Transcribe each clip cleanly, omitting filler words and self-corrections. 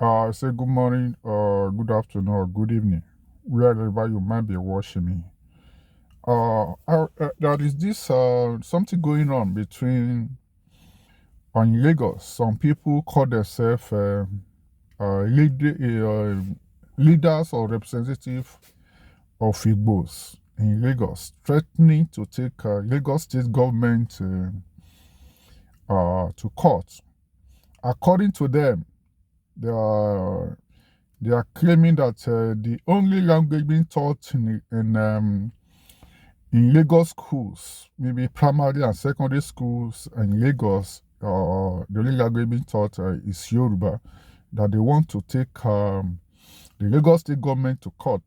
Say good morning, good afternoon, or good evening, wherever you might be watching me. There is this something going on between on Lagos. Some people call themselves leaders or representative of Igbos in Lagos, threatening to take Lagos state government to court. According to them, they are They are claiming that the only language being taught in Lagos schools, maybe primary and secondary schools in Lagos, the only language being taught is Yoruba. That they want to take the Lagos state government to court.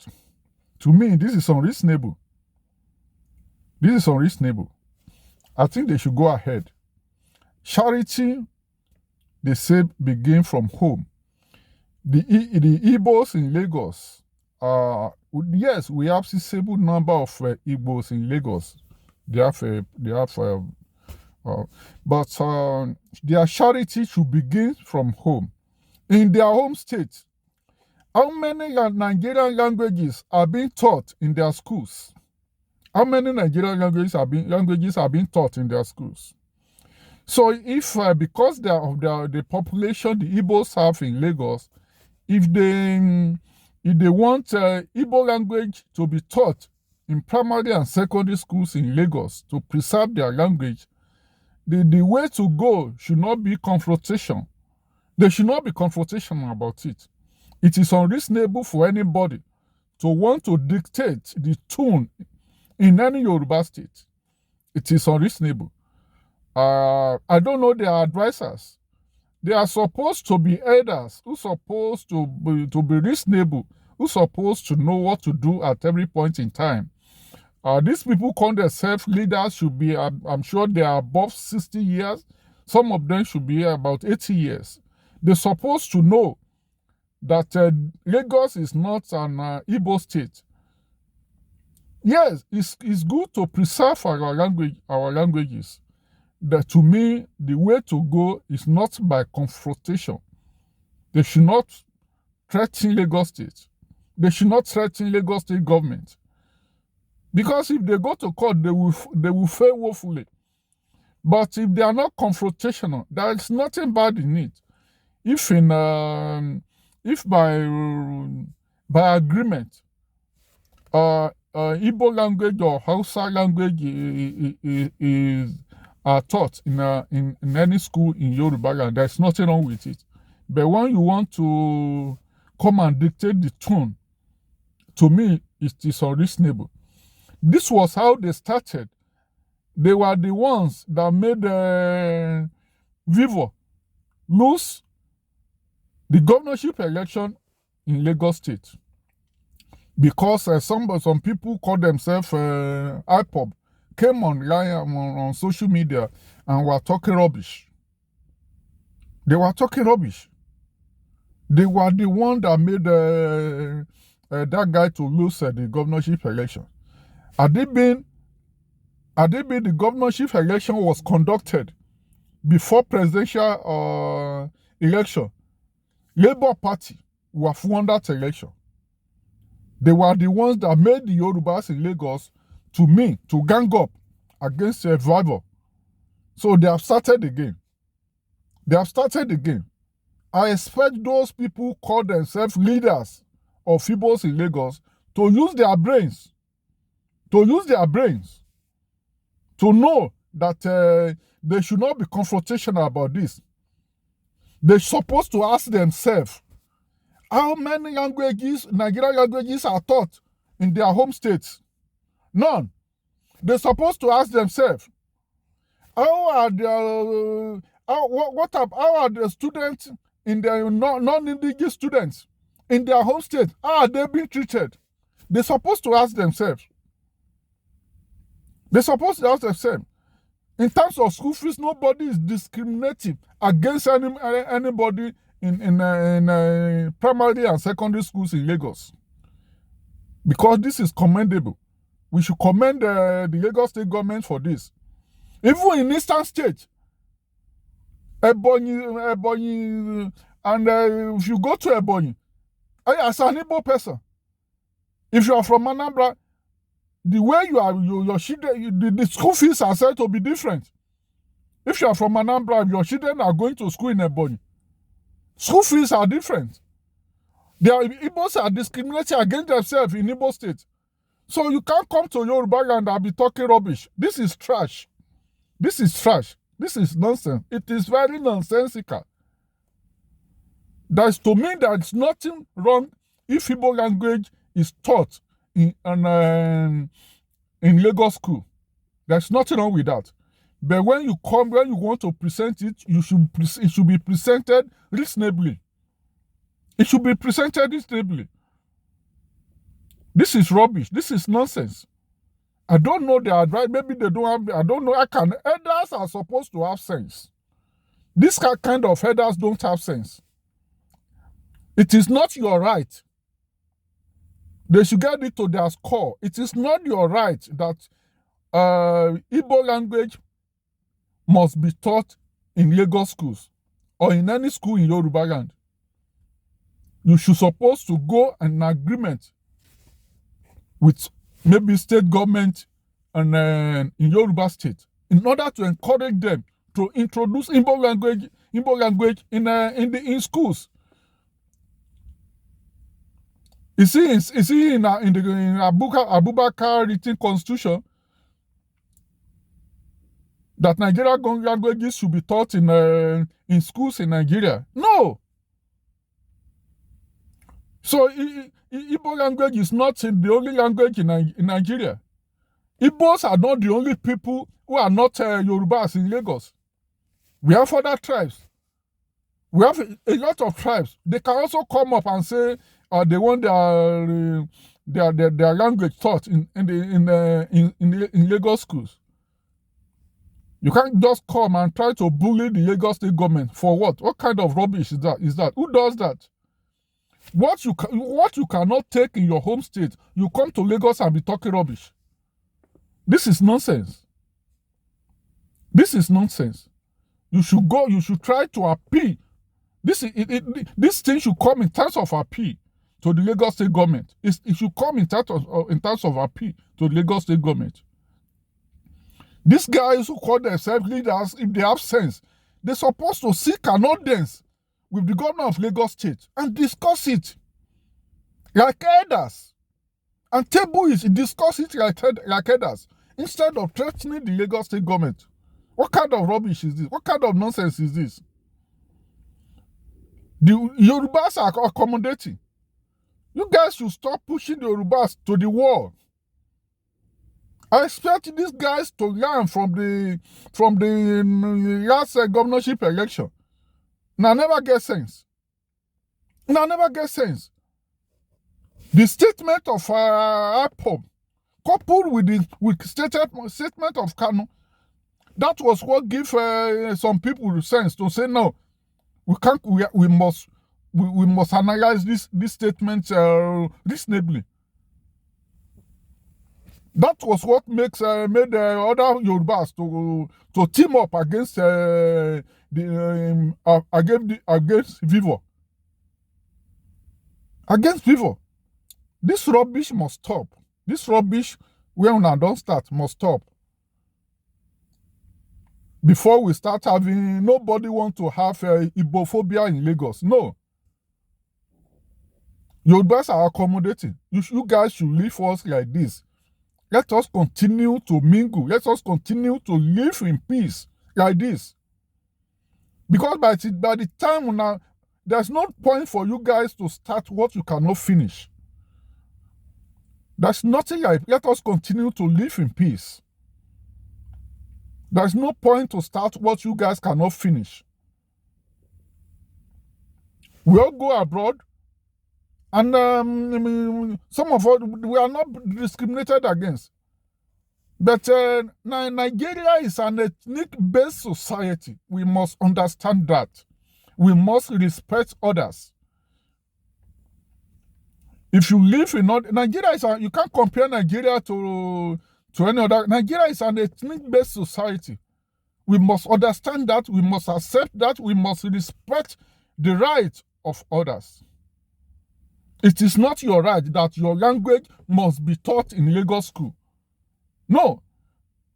To me, this is unreasonable. This is unreasonable. I think they should go ahead. Charity, they say, begin from home. The Igbos in Lagos, yes, we have sizable number of Igbos in Lagos. Uh, but their charity should begin from home, in their home state. How many Nigerian languages are being taught in their schools? How many Nigerian languages are being taught in their schools? So if because of the population the Igbos have in Lagos, if they want Igbo language to be taught in primary and secondary schools in Lagos to preserve their language, the way to go should not be confrontation. They should not be confrontational about it. It is unreasonable for anybody to want to dictate the tune in any Yoruba state. It is unreasonable. I don't know their advisors. They are supposed to be elders who supposed to be reasonable, who supposed to know what to do at every point in time. These people call themselves leaders should be, I'm sure they are above 60 years. Some of them should be about 80 years. They're supposed to know that Lagos is not an Igbo state. Yes, it's good to preserve our languages. That to me, the way to go is not by confrontation. They should not threaten Lagos State. They should not threaten Lagos State government. Because if they go to court, they will fail woefully. But if they are not confrontational, there is nothing bad in it. If by agreement, Igbo language or Hausa language is are taught in any school in Yoruba land, there's nothing wrong with it. But when you want to come and dictate the tone, to me, it is unreasonable. This was how they started. They were the ones that made Vivo lose the governorship election in Lagos State. Because some people call themselves IPOB, came on social media and were talking rubbish. They were talking rubbish. They were the one that made that guy to lose the governorship election. Had it been the governorship election was conducted before presidential election, Labour Party would have won that election. They were the ones that made the Yorubas in Lagos to gang up against a rival. So they have started again. I expect those people who call themselves leaders of Igbos in Lagos to use their brains. To know that they should not be confrontational about this. They're supposed to ask themselves, how many Nigerian languages are taught in their home states? None. They're supposed to ask themselves, how are the students in their non-indigenous students in their home state? How are they being treated? They're supposed to ask themselves. In terms of school fees, nobody is discriminating against anybody in primary and secondary schools in Lagos. Because this is commendable. We should commend the Lagos state government for this. Even in eastern state, Ebonyi And if you go to Ebonyi, as an Igbo person, if you are from Anambra, the way your children, the school fees are said to be different. If you are from Anambra, your children are going to school in Ebonyi, school fees are different. Igbos are discriminating against themselves in Igbo State. So you can't come to Yoruba land and be talking rubbish. This is trash. This is trash. This is nonsense. It is very nonsensical. To me, there's nothing wrong if Igbo language is taught in Lagos school. There's nothing wrong with that. But when you want to present it, it should be presented reasonably. It should be presented reasonably. This is rubbish. This is nonsense. I don't know their advice. Maybe they don't have. I don't know. Elders are supposed to have sense. This kind of elders don't have sense. It is not your right. They should get it to their score. It is not your right that Igbo language must be taught in Lagos schools or in any school in Yoruba land. You should supposed to go in agreement with maybe state government and in Yoruba state in order to encourage them to introduce Igbo language in schools. You see in Abubakar written constitution that Nigerian languages should be taught in schools in Nigeria? No. So Igbo language is not the only language in Nigeria. Igbos are not the only people who are not Yorubas in Lagos. We have other tribes. We have a lot of tribes. They can also come up and say they want their language taught in Lagos schools. You can't just come and try to bully the Lagos state government for what? What kind of rubbish is that? Who does that? What you cannot take in your home state, you come to Lagos and be talking rubbish. This is nonsense. This is nonsense. You should try to appeal. This thing should come in terms of appeal to the Lagos state government. It should come in terms of appeal to the Lagos state government. These guys who call themselves leaders, if they have sense, they're supposed to seek an audience with the governor of Lagos State and discuss it like elders. And table it, discuss it like elders, instead of threatening the Lagos State government. What kind of rubbish is this? What kind of nonsense is this? The Yorubas are accommodating. You guys should stop pushing the Yorubas to the wall. I expect these guys to learn from the last governorship election. Now never get sense. The statement of IPOB, coupled with the statement of Kanu, that was what gave some people the sense to say no. We must analyze this statement reasonably. That was what made the other Yorubas to team up against against Vivo. Against Vivo. This rubbish must stop. This rubbish, when we don't start, must stop. Before we start having, nobody want to have Igbophobia in Lagos. No. Yorubas are accommodating. You guys should leave us like this. Let us continue to mingle. Let us continue to live in peace like this. Because by the time now, there's no point for you guys to start what you cannot finish. There's nothing like, let us continue to live in peace. There's no point to start what you guys cannot finish. We all go abroad, and some of us, we are not discriminated against. But Nigeria is an ethnic-based society. We must understand that. We must respect others. If you live in Nigeria, you can't compare Nigeria to any other. Nigeria is an ethnic-based society. We must understand that. We must accept that. We must respect the right of others. It is not your right that your language must be taught in Lagos school. No.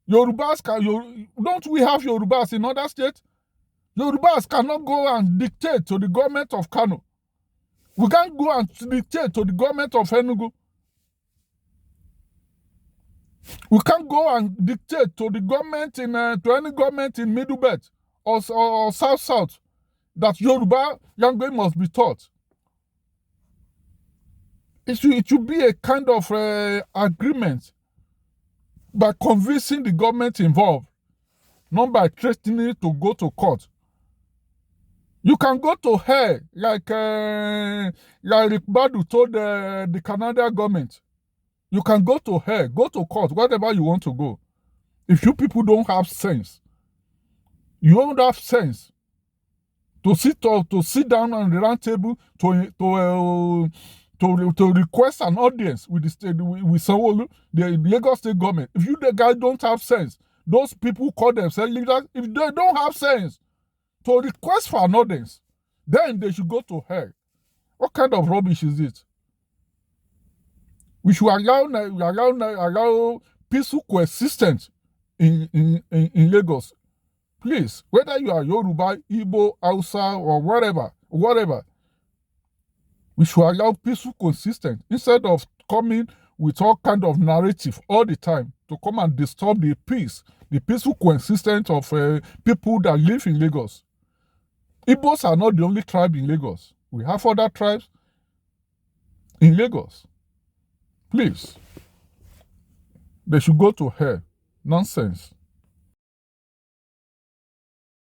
Yorubas don't we have Yorubas in other states? Yorubas cannot go and dictate to the government of Kano. We can't go and dictate to the government of Enugu. We can't go and dictate to the government to any government in Middle Belt or South that Yoruba language must be taught. It should be a kind of agreement by convincing the government involved, not by threatening to go to court. You can go to hell like Badu told the Canadian government. You can go to hell, go to court, whatever you want to go. If you people don't have sense, you don't have sense to sit down on the round table to request an audience with the state, with Sanwo-Olu, the Lagos State government. If you the guys don't have sense, those people call themselves leaders. If they don't have sense to request for an audience, then they should go to hell. What kind of rubbish is it? We should allow peaceful coexistence in Lagos. Please, whether you are Yoruba, Igbo, Hausa, or whatever, we should allow peaceful coexistence instead of coming with all kind of narrative all the time to come and disturb the peaceful coexistence of people that live in Lagos. Igbos are not the only tribe in Lagos. We have other tribes in Lagos. Please, they should go to hell. Nonsense.